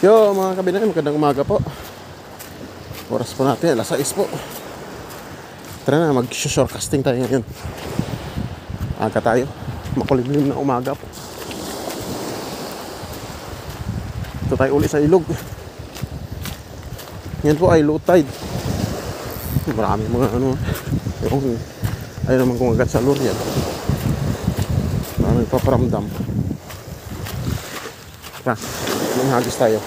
Yo mga kabinay, magandang umaga po. Oras po natin, alas 6 po. Tara na, mag-shortcasting tayo ngayon. Aga tayo, makulimlim na umaga po. Ito tayo uli sa ilog. Yan po ay low tide. Marami mga ano. Ayaw naman kumagat sa lure yan. Parang nagpaparamdam. Tara, manghagis tayo.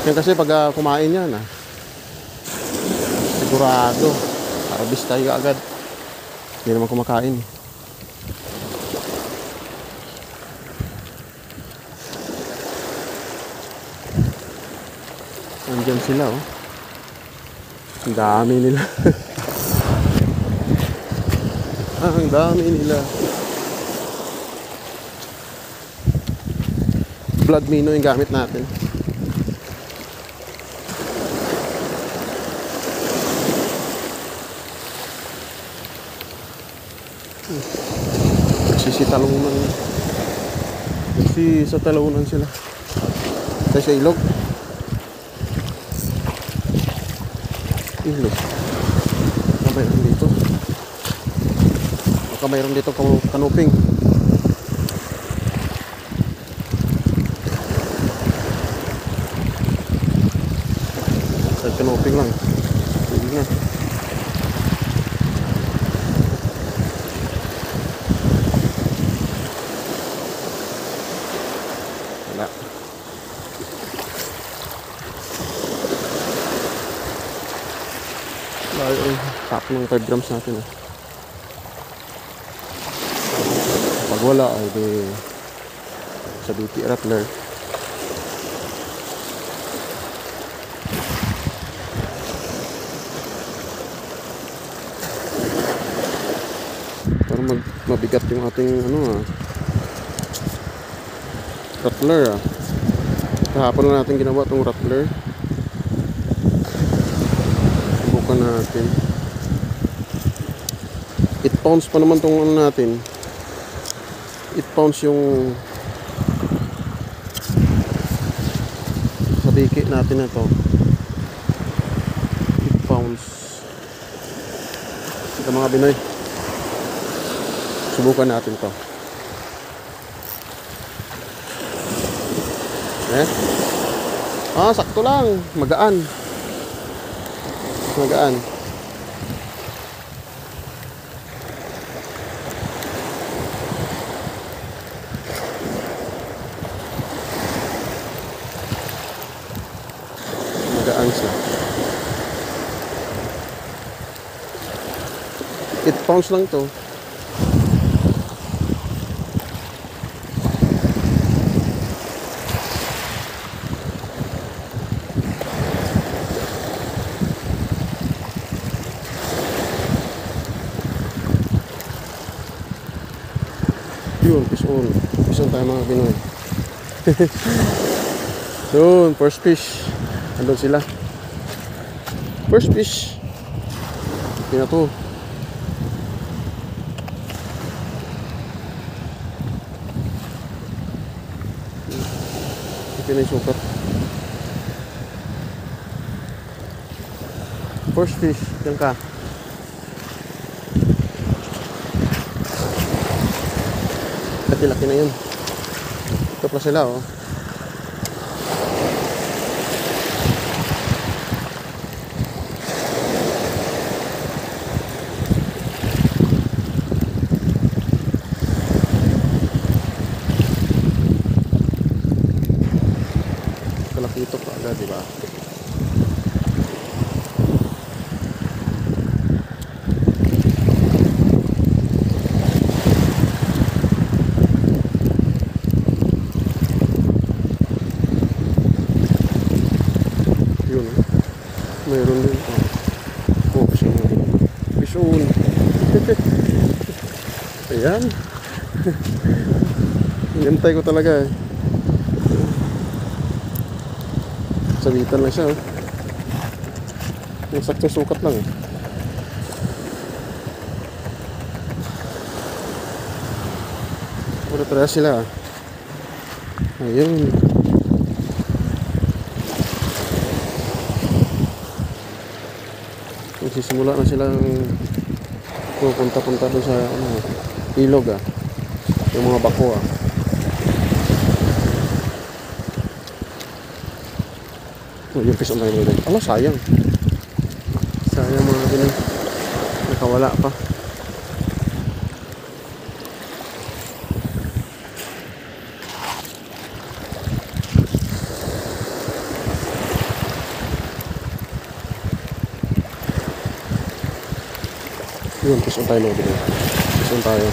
Yan kasi pag kumain yan sigurado harvest tayo agad. Hindi naman kumakain. Andyan sila oh. Ang dami nila. Ang dami nila. Blood mino yung gamit natin. Nagsisitalunan. Nagsisitalunan sila. Tayo sa ilog. Ilog. Baka mayroon dito. Baka mayroon dito kanuping. Sa kanuping lang. Sige na. Wala. Ay, tap ng 5 grams natin Pag wala ay di sa BP Rattler. Para mabigat yung ating Rattler Kahapon na natin ginawa itong Rattler. Subukan natin. 8 pounds pa naman itong natin. 8 pounds yung sabiki natin na ito. 8 pounds. Ito mga Binoy. Subukan natin to. Sakto lang. Magaan. Magaan. Magaan siya. 8 pounds lang to. Yun, fish on. Fish on tayo mga Pinoy. Yun, first fish. Andun sila. First fish. Ito na to. Ito na yung sukat. First fish. Yan ka. Laki na yun. Ito pa sila oh. Kalaki ito pa agad, diba? Mayroon din fish on. Ayan. Inantay ko talaga Sabitan lang siya Yung saktong sukat lang Pura-pura sila. Ayun. Nagsisimula na silang pupunta-punta doon sa ilog yung mga bako yung fish on tayo nila. Ala, sayang mga ganun, nakawala pa. Yun, fish on tayo nila. Fish on tayo.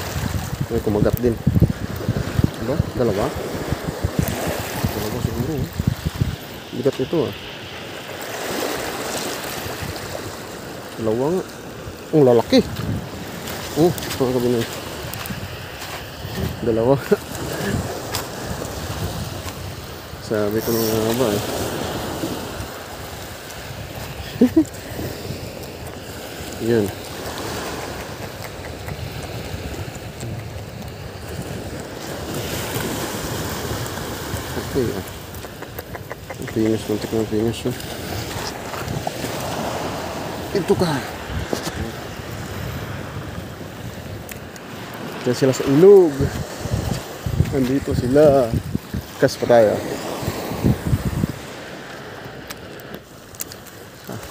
May kumagat din. Diba? Dalawa siguro. Bigat ito Dalawa nga. Ang lalaki. Mga kabinay. Dalawa. Sabi ko na nga ba Yun. Okay Finish, muntik na finish Ito ka. Diyan sila sa ilog. Nandito sila. Kas pa tayo.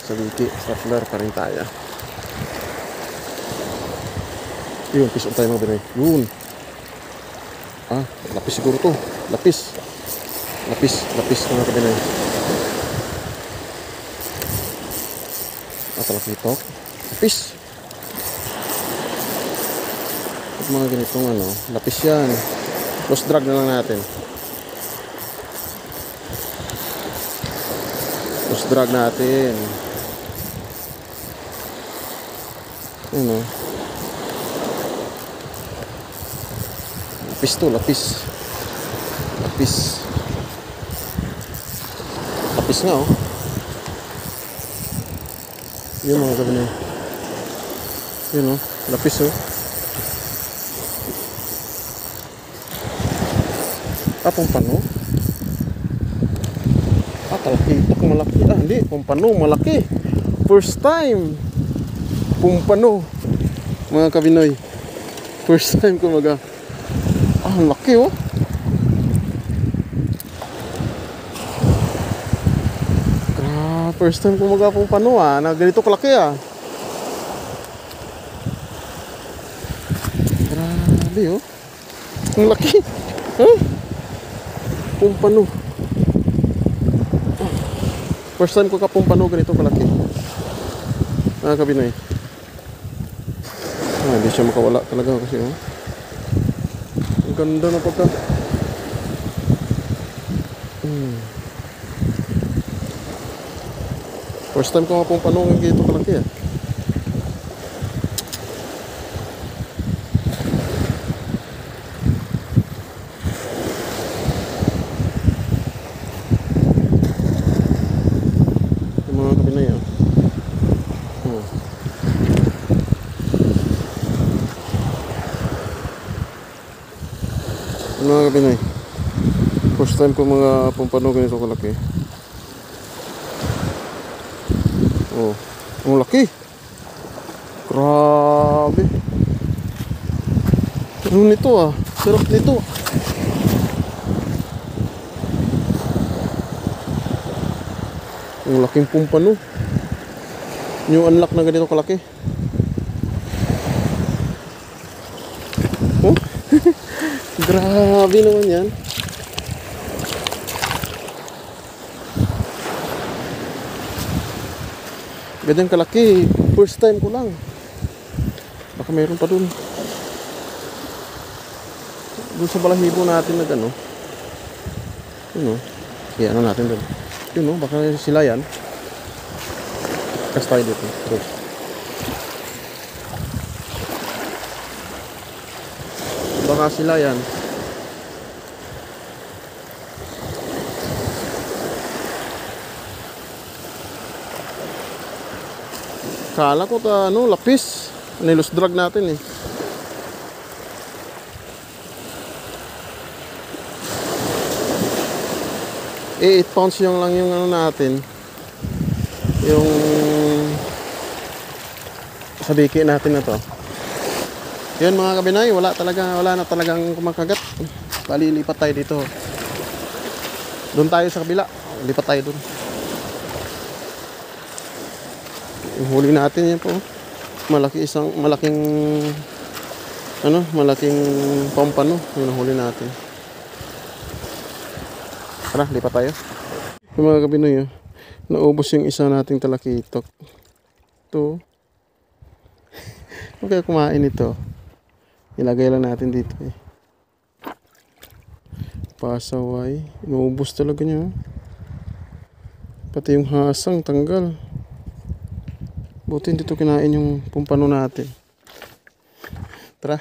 Sa wiki, sa flare pa rin tayo. Yun, fish on tayo mga binay. Yun. Lapis siguro to. Lapis mga kabinay. Talakitok. Lapis. At mga ganitong lapis yan. Lost drag na lang natin. Lost drag natin. Lapis to, lapis. Lapis nga Yun mga kabinay. Yun lapis Pumpano. Talakitok malaki. Hindi, pumpano malaki. First time. Pumpano. Mga kabinoy. First time ko ang laki First time ko pumpano na ganito kalaki Grabe ang laki. Pumpano. First time ko pumpano ganito kalaki. Mga kabinoy. Hindi siya makawala talaga kasi ang ganda na pagka First time ko pumpano ganito kalaki mga kabinay mga kabinay. First time ko pumpano ganito kalaki. Ang laki. Grabe. Ano nito Sarap nito. Ang laking pumpano. New unlock na ganito kalaki. Grabe naman yan. Ganyang kalaki. First time ko lang. Baka mayroon pa dun. Doon sa balahibo natin na Yan natin dun. Baka sila yan. Kas tayo dito. Baka sila yan. Kala ko lapis. Nilos drag natin 8 pounds yung lang yung ano natin. Yung sabiki natin na to. Yun mga kabinoy, wala na talagang kumakagat. Palilipat tayo dito. Doon tayo sa kabila. Lipat tayo doon. Yung huli natin yan po. Malaking pampano yung huli natin. Tara, lipat tayo. Yung mga kabinoy, naubos yung isa nating talakitok. Ito. Huwag kaya kumain ito. Ilagay lang natin dito eh. Pasaway. Naubos talaga niya. Pati yung hasang tanggal. Buti dito kinain yung pumpano natin. Tara.